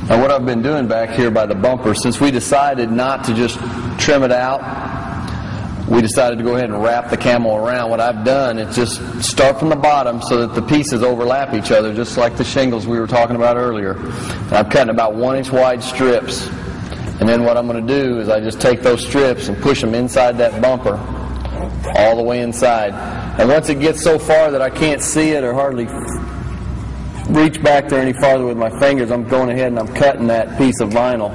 Now what I've been doing back here by the bumper, since we decided not to just trim it out, we decided to go ahead and wrap the camo around. What I've done is just start from the bottom so that the pieces overlap each other, just like the shingles we were talking about earlier. And I'm cutting about 1-inch wide strips. And then what I'm going to do is I just take those strips and push them inside that bumper, all the way inside. And once it gets so far that I can't see it or hardly reach back there any farther with my fingers, I'm going ahead and I'm cutting that piece of vinyl.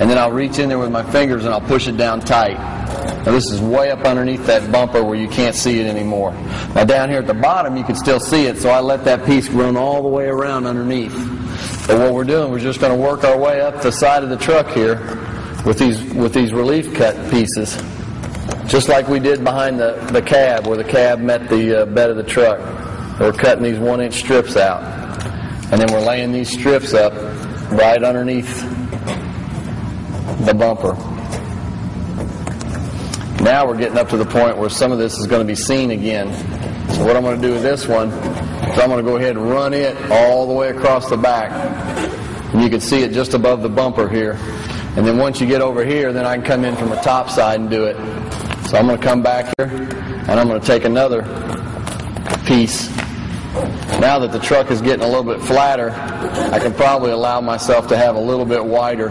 And then I'll reach in there with my fingers and I'll push it down tight. Now this is way up underneath that bumper where you can't see it anymore. Now down here at the bottom you can still see it, so I let that piece run all the way around underneath. But what we're doing, we're just going to work our way up the side of the truck here with these relief cut pieces, just like we did behind the cab, where the cab met the bed of the truck. We're cutting these 1-inch strips out, and then we're laying these strips up right underneath the bumper. Now we're getting up to the point where some of this is going to be seen again. So what I'm going to do with this one is I'm going to go ahead and run it all the way across the back. And you can see it just above the bumper here. And then once you get over here, then I can come in from the top side and do it. So I'm going to come back here and I'm going to take another piece. Now that the truck is getting a little bit flatter, I can probably allow myself to have a little bit wider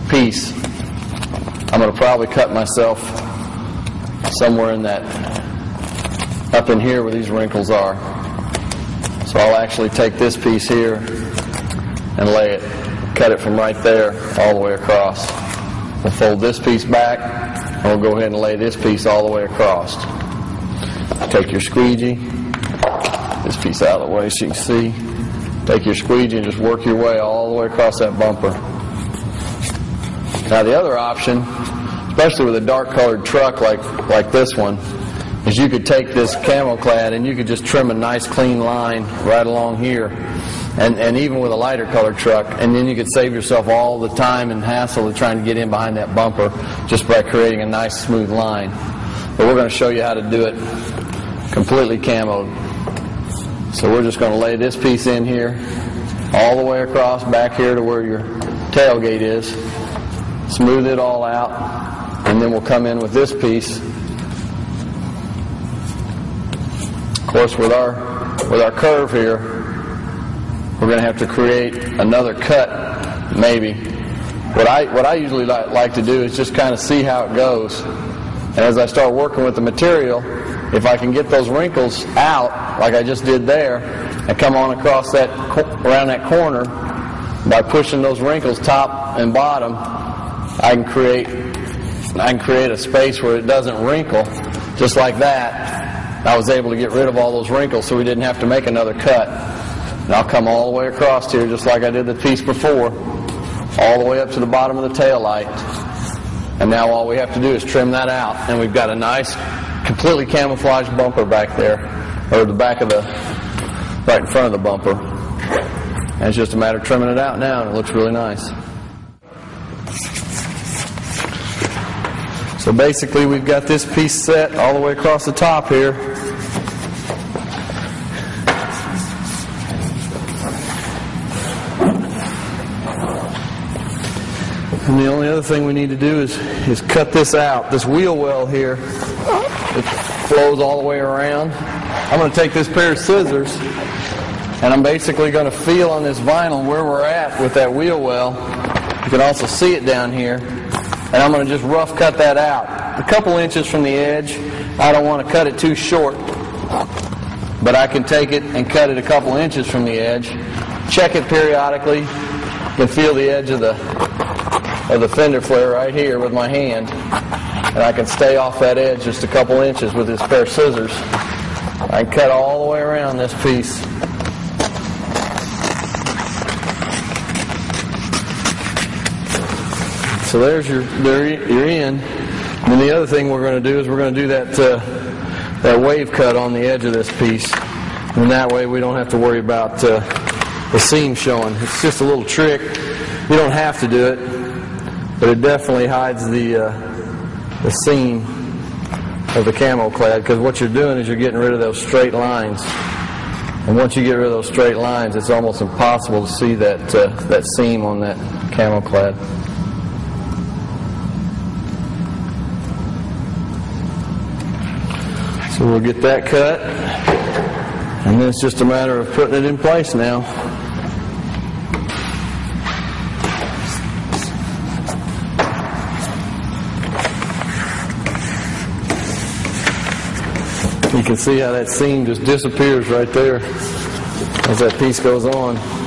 piece. I'm going to probably cut myself somewhere in that, up in here where these wrinkles are. So I'll actually take this piece here and lay it, cut it from right there all the way across. We'll fold this piece back and we'll go ahead and lay this piece all the way across. Take your squeegee, this piece out of the way so you can see. Take your squeegee and just work your way all the way across that bumper. Now the other option, especially with a dark colored truck like this one, is you could take this camo clad and you could just trim a nice clean line right along here, and even with a lighter colored truck, and then you could save yourself all the time and hassle of trying to get in behind that bumper just by creating a nice smooth line. But we're going to show you how to do it completely camoed. So we're just going to lay this piece in here all the way across back here to where your tailgate is, smooth it all out, and then we'll come in with this piece. Of course, with our curve here, we're going to have to create another cut, maybe. What I usually like to do is just kind of see how it goes. And as I start working with the material, if I can get those wrinkles out, like I just did there, and come on across that, around that corner, by pushing those wrinkles top and bottom, I can create a space where it doesn't wrinkle, just like that. I was able to get rid of all those wrinkles so we didn't have to make another cut. And I'll come all the way across here just like I did the piece before, all the way up to the bottom of the tail light. And now all we have to do is trim that out, and we've got a nice, completely camouflaged bumper back there, or the back of the, right in front of the bumper. And it's just a matter of trimming it out now, and it looks really nice. So basically we've got this piece set all the way across the top here. And the only other thing we need to do is cut this out. This wheel well here, it flows all the way around. I'm going to take this pair of scissors and I'm basically going to feel on this vinyl where we're at with that wheel well. You can also see it down here. And I'm going to just rough cut that out. A couple inches from the edge. I don't want to cut it too short, but I can take it and cut it a couple inches from the edge. Check it periodically. You can feel the edge of the fender flare right here with my hand. And I can stay off that edge just a couple inches with this pair of scissors. I can cut all the way around this piece. So there's your end. And then the other thing we're going to do is we're going to do that wave cut on the edge of this piece. And that way we don't have to worry about the seam showing. It's just a little trick. You don't have to do it, but it definitely hides the seam of the camo clad, because what you're doing is you're getting rid of those straight lines. And once you get rid of those straight lines, it's almost impossible to see that that seam on that camo clad. So we'll get that cut, and then it's just a matter of putting it in place now. You can see how that seam just disappears right there as that piece goes on.